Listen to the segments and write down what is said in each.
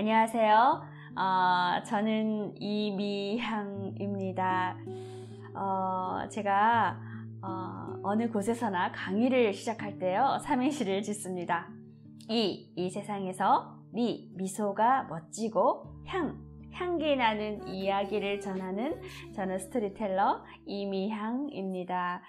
안녕하세요. 저는 이미향입니다. 제가 어느 곳에서나 강의를 시작할 때요, 삼행시를 짓습니다. 이 세상에서 미소가 멋지고 향기 나는 이야기를 전하는 저는 스토리텔러 이미향입니다.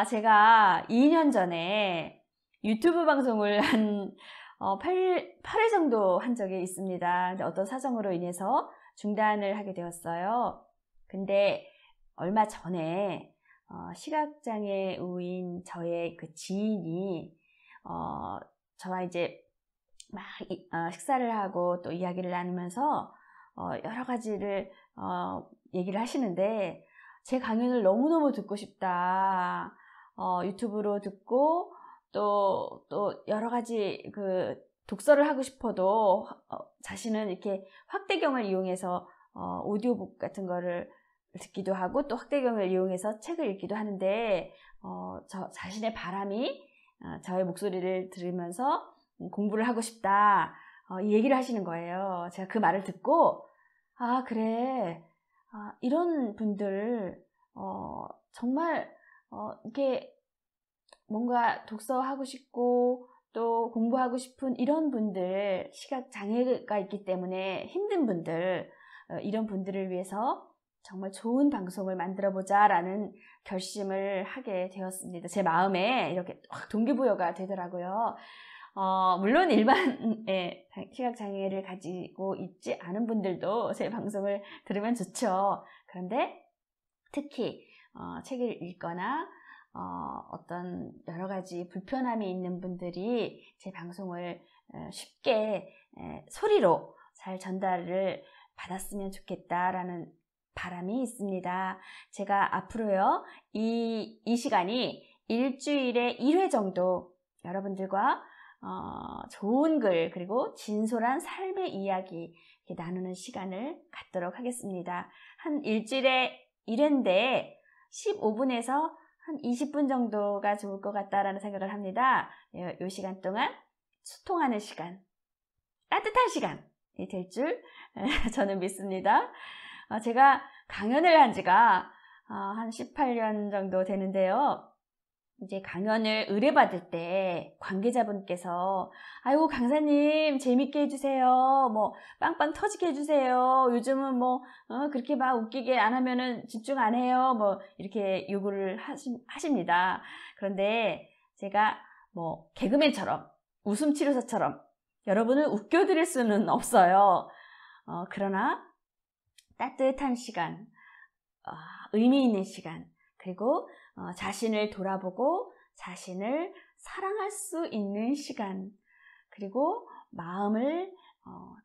제가 2년 전에 유튜브 방송을 한 8회 정도 한 적이 있습니다. 근데 어떤 사정으로 인해서 중단을 하게 되었어요. 근데 얼마 전에 시각장애우인 저의 그 지인이 저와 이제 막 식사를 하고 또 이야기를 나누면서 여러 가지를 얘기를 하시는데, 제 강연을 너무너무 듣고 싶다. 유튜브로 듣고 또 여러 가지 그 독서를 하고 싶어도 자신은 이렇게 확대경을 이용해서 오디오북 같은 거를 듣기도 하고 또 확대경을 이용해서 책을 읽기도 하는데, 저 자신의 바람이 저의 목소리를 들으면서 공부를 하고 싶다, 이 얘기를 하시는 거예요. 제가 그 말을 듣고 그래, 이런 분들 정말 이렇게 뭔가 독서하고 싶고 또 공부하고 싶은 이런 분들, 시각장애가 있기 때문에 힘든 분들, 이런 분들을 위해서 정말 좋은 방송을 만들어보자 라는 결심을 하게 되었습니다. 제 마음에 이렇게 확 동기부여가 되더라고요. 물론 일반의 시각장애를 가지고 있지 않은 분들도 제 방송을 들으면 좋죠. 그런데 특히 책을 읽거나 어떤 여러 가지 불편함이 있는 분들이 제 방송을 쉽게 소리로 잘 전달을 받았으면 좋겠다라는 바람이 있습니다. 제가 앞으로요, 이 시간이 일주일에 1회 정도 여러분들과 좋은 글 그리고 진솔한 삶의 이야기 이렇게 나누는 시간을 갖도록 하겠습니다. 한 일주일에 1회인데 15분에서 한 20분 정도가 좋을 것 같다라는 생각을 합니다. 이 시간 동안 소통하는 시간, 따뜻한 시간이 될 줄 저는 믿습니다. 제가 강연을 한 지가 한 18년 정도 되는데요. 이제 강연을 의뢰받을 때 관계자분께서 아이고 강사님 재밌게 해주세요, 뭐 빵빵 터지게 해주세요, 요즘은 뭐 그렇게 막 웃기게 안 하면은 집중 안 해요, 뭐 이렇게 요구를 하십니다. 그런데 제가 뭐 개그맨처럼 웃음 치료사처럼 여러분을 웃겨드릴 수는 없어요. 그러나 따뜻한 시간, 의미 있는 시간, 그리고 자신을 돌아보고 자신을 사랑할 수 있는 시간, 그리고 마음을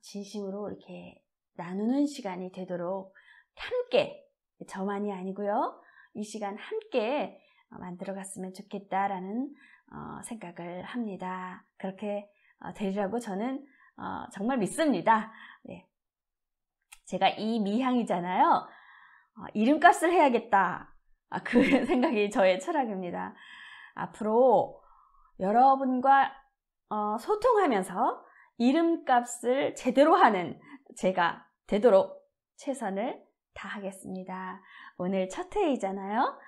진심으로 이렇게 나누는 시간이 되도록 함께, 저만이 아니고요, 이 시간 함께 만들어 갔으면 좋겠다라는 생각을 합니다. 그렇게 되리라고 저는 정말 믿습니다. 네. 제가 이미향이잖아요. 이름값을 해야겠다, 그 생각이 저의 철학입니다. 앞으로 여러분과 소통하면서 이름값을 제대로 하는 제가 되도록 최선을 다하겠습니다. 오늘 첫 회이잖아요.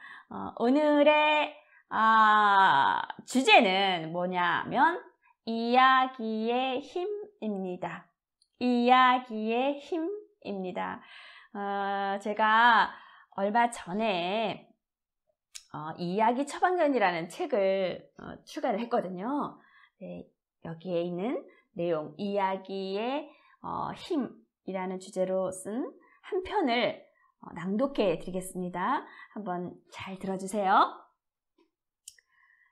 오늘의 주제는 뭐냐면 이야기의 힘입니다. 이야기의 힘입니다. 제가 얼마 전에 이야기 처방전이라는 책을 출간을 했거든요. 네, 여기에 있는 내용, 이야기의 힘이라는 주제로 쓴 한 편을 낭독해 드리겠습니다. 한번 잘 들어주세요.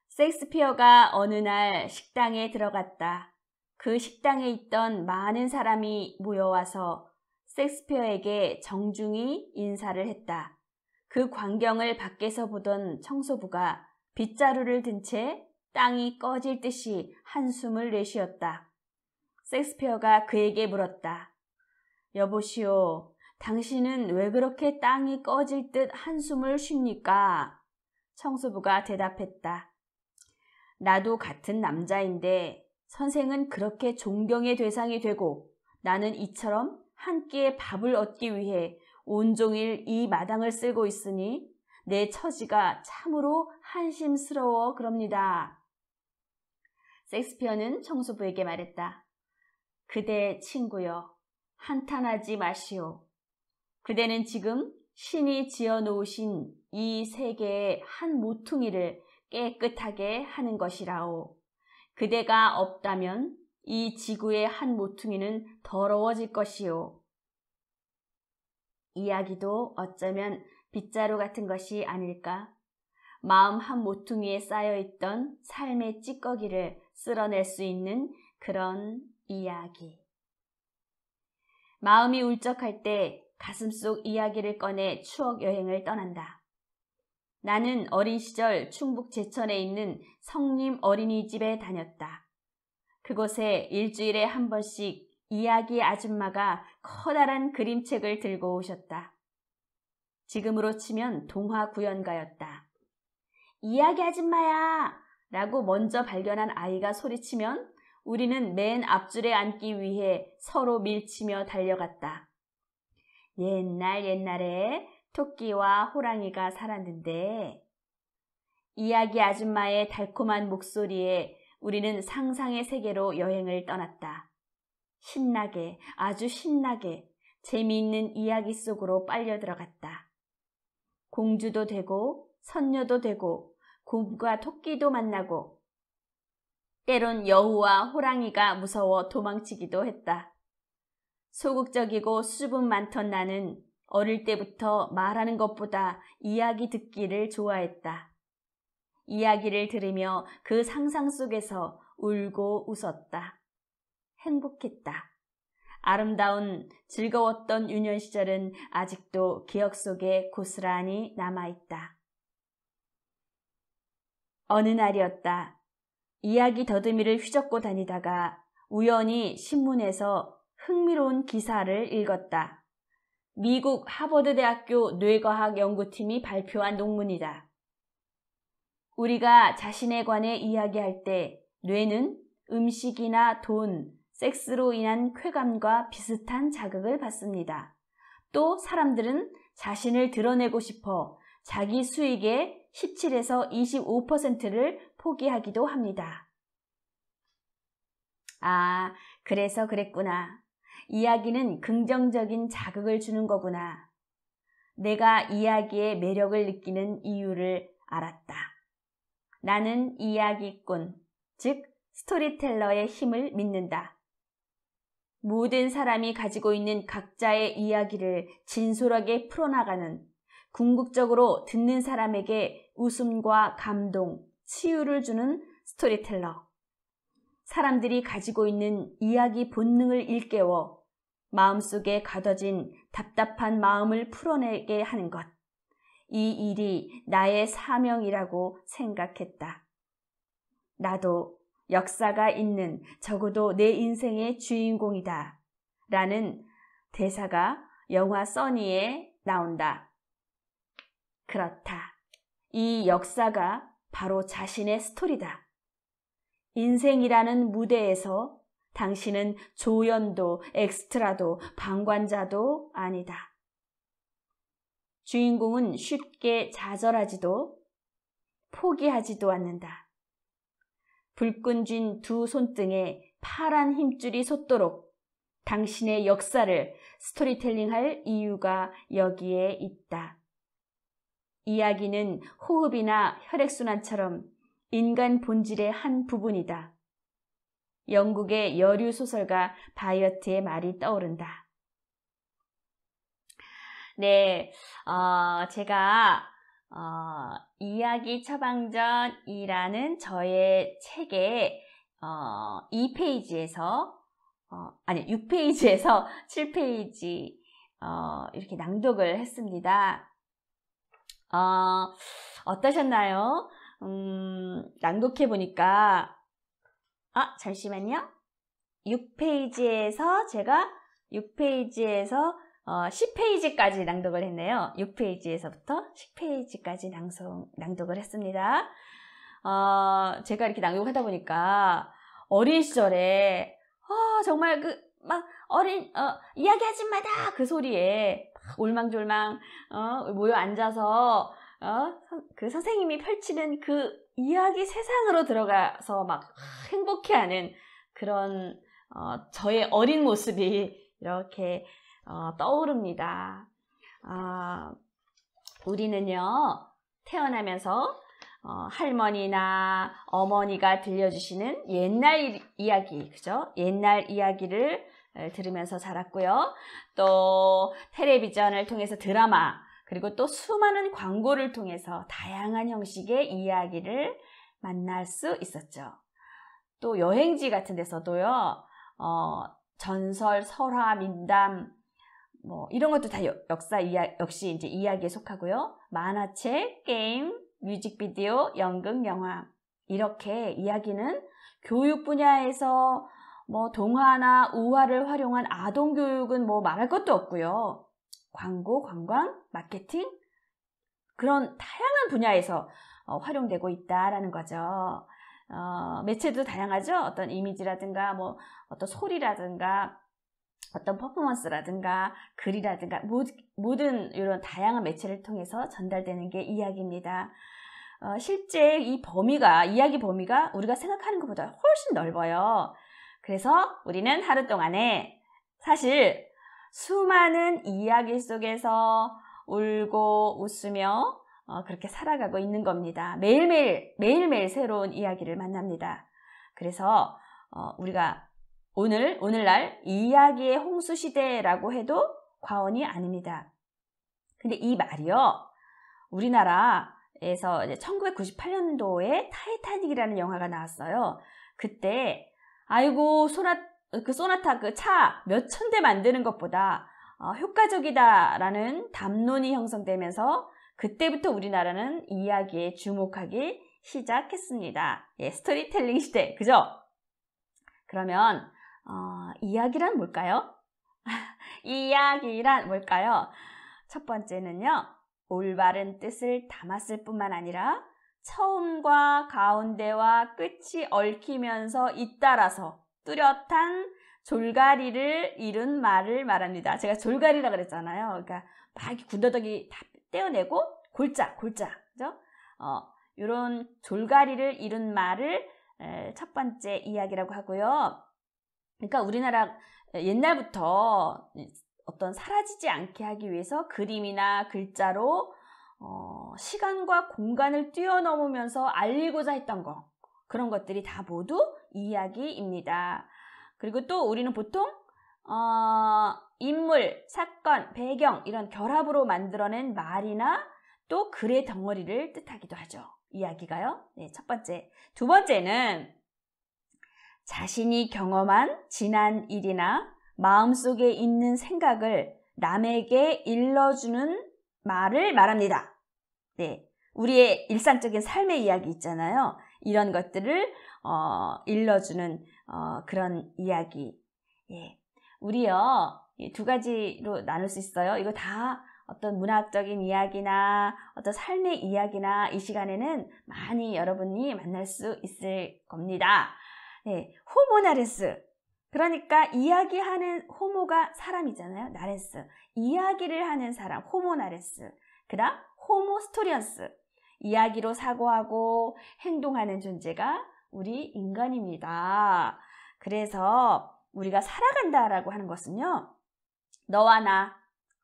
셰익스피어가 어느 날 식당에 들어갔다. 그 식당에 있던 많은 사람이 모여와서 셰익스피어에게 정중히 인사를 했다. 그 광경을 밖에서 보던 청소부가 빗자루를 든 채 땅이 꺼질 듯이 한숨을 내쉬었다. 셰익스피어가 그에게 물었다. 여보시오, 당신은 왜 그렇게 땅이 꺼질 듯 한숨을 쉽니까? 청소부가 대답했다. 나도 같은 남자인데 선생은 그렇게 존경의 대상이 되고 나는 이처럼 한 끼의 밥을 얻기 위해 온종일 이 마당을 쓸고 있으니 내 처지가 참으로 한심스러워 그럽니다. 섹스피어는 청소부에게 말했다. 그대 친구여, 한탄하지 마시오. 그대는 지금 신이 지어놓으신 이 세계의 한 모퉁이를 깨끗하게 하는 것이라오. 그대가 없다면 이 지구의 한 모퉁이는 더러워질 것이오. 이야기도 어쩌면 빗자루 같은 것이 아닐까? 마음 한 모퉁이에 쌓여있던 삶의 찌꺼기를 쓸어낼 수 있는 그런 이야기. 마음이 울적할 때 가슴속 이야기를 꺼내 추억 여행을 떠난다. 나는 어린 시절 충북 제천에 있는 성림 어린이집에 다녔다. 그곳에 일주일에 한 번씩 이야기 아줌마가 커다란 그림책을 들고 오셨다. 지금으로 치면 동화 구연가였다. 이야기 아줌마야! 라고 먼저 발견한 아이가 소리치면 우리는 맨 앞줄에 앉기 위해 서로 밀치며 달려갔다. 옛날에 토끼와 호랑이가 살았는데 이야기 아줌마의 달콤한 목소리에 우리는 상상의 세계로 여행을 떠났다. 신나게, 아주 신나게 재미있는 이야기 속으로 빨려 들어갔다. 공주도 되고 선녀도 되고 곰과 토끼도 만나고 때론 여우와 호랑이가 무서워 도망치기도 했다. 소극적이고 수줍음 많던 나는 어릴 때부터 말하는 것보다 이야기 듣기를 좋아했다. 이야기를 들으며 그 상상 속에서 울고 웃었다. 행복했다. 아름다운 즐거웠던 유년 시절은 아직도 기억 속에 고스란히 남아있다. 어느 날이었다. 이야기 더듬이를 휘젓고 다니다가 우연히 신문에서 흥미로운 기사를 읽었다. 미국 하버드대학교 뇌과학 연구팀이 발표한 논문이다. 우리가 자신에 관해 이야기할 때 뇌는 음식이나 돈, 섹스로 인한 쾌감과 비슷한 자극을 받습니다. 또 사람들은 자신을 드러내고 싶어 자기 수익의 17에서 25%를 포기하기도 합니다. 아, 그래서 그랬구나. 이야기는 긍정적인 자극을 주는 거구나. 내가 이야기의 매력을 느끼는 이유를 알았다. 나는 이야기꾼, 즉 스토리텔러의 힘을 믿는다. 모든 사람이 가지고 있는 각자의 이야기를 진솔하게 풀어나가는, 궁극적으로 듣는 사람에게 웃음과 감동, 치유를 주는 스토리텔러. 사람들이 가지고 있는 이야기 본능을 일깨워 마음속에 가둬진 답답한 마음을 풀어내게 하는 것. 이 일이 나의 사명이라고 생각했다. 나도 역사가 있는 적어도 내 인생의 주인공이다. 라는 대사가 영화 써니에 나온다. 그렇다. 이 역사가 바로 자신의 스토리다. 인생이라는 무대에서 당신은 조연도 엑스트라도 방관자도 아니다. 주인공은 쉽게 좌절하지도 포기하지도 않는다. 불끈 쥔 두 손등에 파란 힘줄이 솟도록 당신의 역사를 스토리텔링할 이유가 여기에 있다. 이야기는 호흡이나 혈액순환처럼 인간 본질의 한 부분이다. 영국의 여류 소설가 바이어트의 말이 떠오른다. 네, 제가 이야기 처방전이라는 저의 책의 2페이지에서 6페이지에서 7페이지 이렇게 낭독을 했습니다. 어떠셨나요? 낭독해보니까 잠시만요. 6페이지에서 제가 6페이지에서 10페이지까지 낭독을 했네요. 6페이지에서부터 10페이지까지 낭독을 했습니다. 제가 이렇게 낭독하다 보니까 어린 시절에 정말 막 이야기하지 마다 그 소리에 막 올망졸망 모여 앉아서 그 선생님이 펼치는 그 이야기 세상으로 들어가서 막 행복해하는 그런 저의 어린 모습이 이렇게 떠오릅니다. 우리는요 태어나면서 할머니나 어머니가 들려주시는 옛날 이야기, 그죠? 옛날 이야기를 들으면서 자랐고요. 또 텔레비전을 통해서 드라마, 그리고 또 수많은 광고를 통해서 다양한 형식의 이야기를 만날 수 있었죠. 또 여행지 같은 데서도요, 전설, 설화, 민담, 뭐 이런 것도 다 역시 이제 이야기에 속하고요. 만화책, 게임, 뮤직비디오, 연극, 영화, 이렇게 이야기는 교육 분야에서 뭐 동화나 우화를 활용한 아동 교육은 뭐 말할 것도 없고요. 광고, 관광, 마케팅, 그런 다양한 분야에서 활용되고 있다라는 거죠. 매체도 다양하죠. 어떤 이미지라든가 뭐 어떤 소리라든가 어떤 퍼포먼스라든가 글이라든가 모든 이런 다양한 매체를 통해서 전달되는 게 이야기입니다. 실제 이야기 범위가 우리가 생각하는 것보다 훨씬 넓어요. 그래서 우리는 하루 동안에 사실 수많은 이야기 속에서 울고 웃으며 그렇게 살아가고 있는 겁니다. 매일매일 새로운 이야기를 만납니다. 그래서 우리가 오늘날 이야기의 홍수시대라고 해도 과언이 아닙니다. 근데 이 말이요, 우리나라에서 1998년도에 타이타닉이라는 영화가 나왔어요. 그때 아이고 소나타 그 차 몇천 대 만드는 것보다 효과적이다라는 담론이 형성되면서 그때부터 우리나라는 이야기에 주목하기 시작했습니다. 예, 스토리텔링 시대, 그죠? 그러면 이야기란 뭘까요? 이야기란 뭘까요? 첫 번째는요, 올바른 뜻을 담았을 뿐만 아니라 처음과 가운데와 끝이 얽히면서 잇따라서 뚜렷한 졸가리를 이룬 말을 말합니다. 제가 졸가리라 그랬잖아요. 그러니까 막 이렇게 군더더기 다 떼어내고 골자, 그죠? 이런 졸가리를 이룬 말을 첫 번째 이야기라고 하고요. 그러니까 우리나라 옛날부터 어떤 사라지지 않게 하기 위해서 그림이나 글자로 시간과 공간을 뛰어넘으면서 알리고자 했던 거, 그런 것들이 다 모두 이야기입니다. 그리고 또 우리는 보통 인물, 사건, 배경 이런 결합으로 만들어낸 말이나 또 글의 덩어리를 뜻하기도 하죠. 이야기가요. 네, 첫 번째. 두 번째는 자신이 경험한 지난 일이나 마음속에 있는 생각을 남에게 일러주는 말을 말합니다. 네, 우리의 일상적인 삶의 이야기 있잖아요. 이런 것들을 일러주는 그런 이야기. 예, 우리요 두 가지로 나눌 수 있어요. 이거 다 어떤 문학적인 이야기나 어떤 삶의 이야기나 이 시간에는 많이 여러분이 만날 수 있을 겁니다. 네, 호모 나레스. 그러니까 이야기하는 호모가 사람이잖아요. 나레스. 이야기를 하는 사람, 호모 나레스. 그다음 호모 스토리언스. 이야기로 사고하고 행동하는 존재가 우리 인간입니다. 그래서 우리가 살아간다라고 하는 것은요, 너와 나,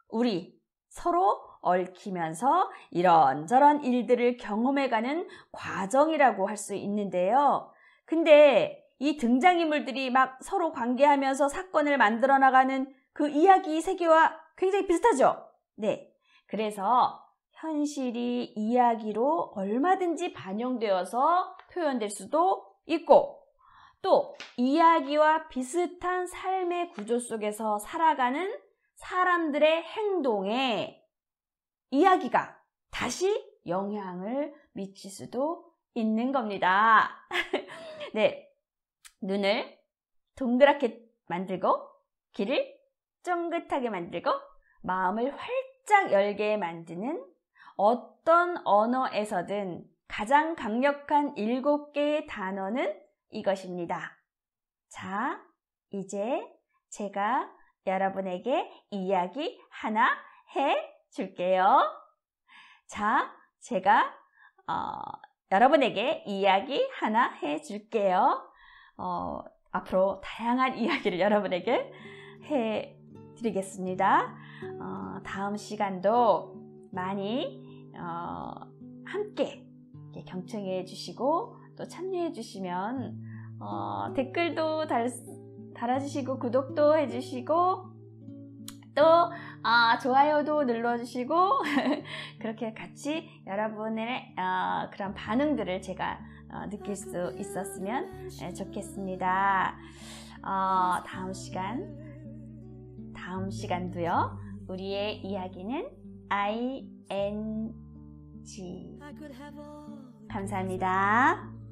우리 서로 얽히면서 이런저런 일들을 경험해가는 과정이라고 할 수 있는데요. 근데 이 등장인물들이 막 서로 관계하면서 사건을 만들어 나가는 그 이야기 세계와 굉장히 비슷하죠? 네. 그래서 현실이 이야기로 얼마든지 반영되어서 표현될 수도 있고, 또 이야기와 비슷한 삶의 구조 속에서 살아가는 사람들의 행동에 이야기가 다시 영향을 미칠 수도 있는 겁니다. 네, 눈을 동그랗게 만들고 귀를 쫑긋하게 만들고 마음을 활짝 열게 만드는 어떤 언어에서든 가장 강력한 7개의 단어는 이것입니다. 자, 이제 제가 여러분에게 이야기 하나 해 줄게요. 자, 제가 여러분에게 이야기 하나 해 줄게요. 앞으로 다양한 이야기를 여러분에게 해 드리겠습니다. 다음 시간도 많이 함께 경청해 주시고 또 참여해 주시면 댓글도 달아주시고 구독도 해주시고 또 좋아요도 눌러주시고 그렇게 같이 여러분의 그런 반응들을 제가 느낄 수 있었으면 좋겠습니다. 다음 시간도요. 우리의 이야기는 ING. 감사합니다.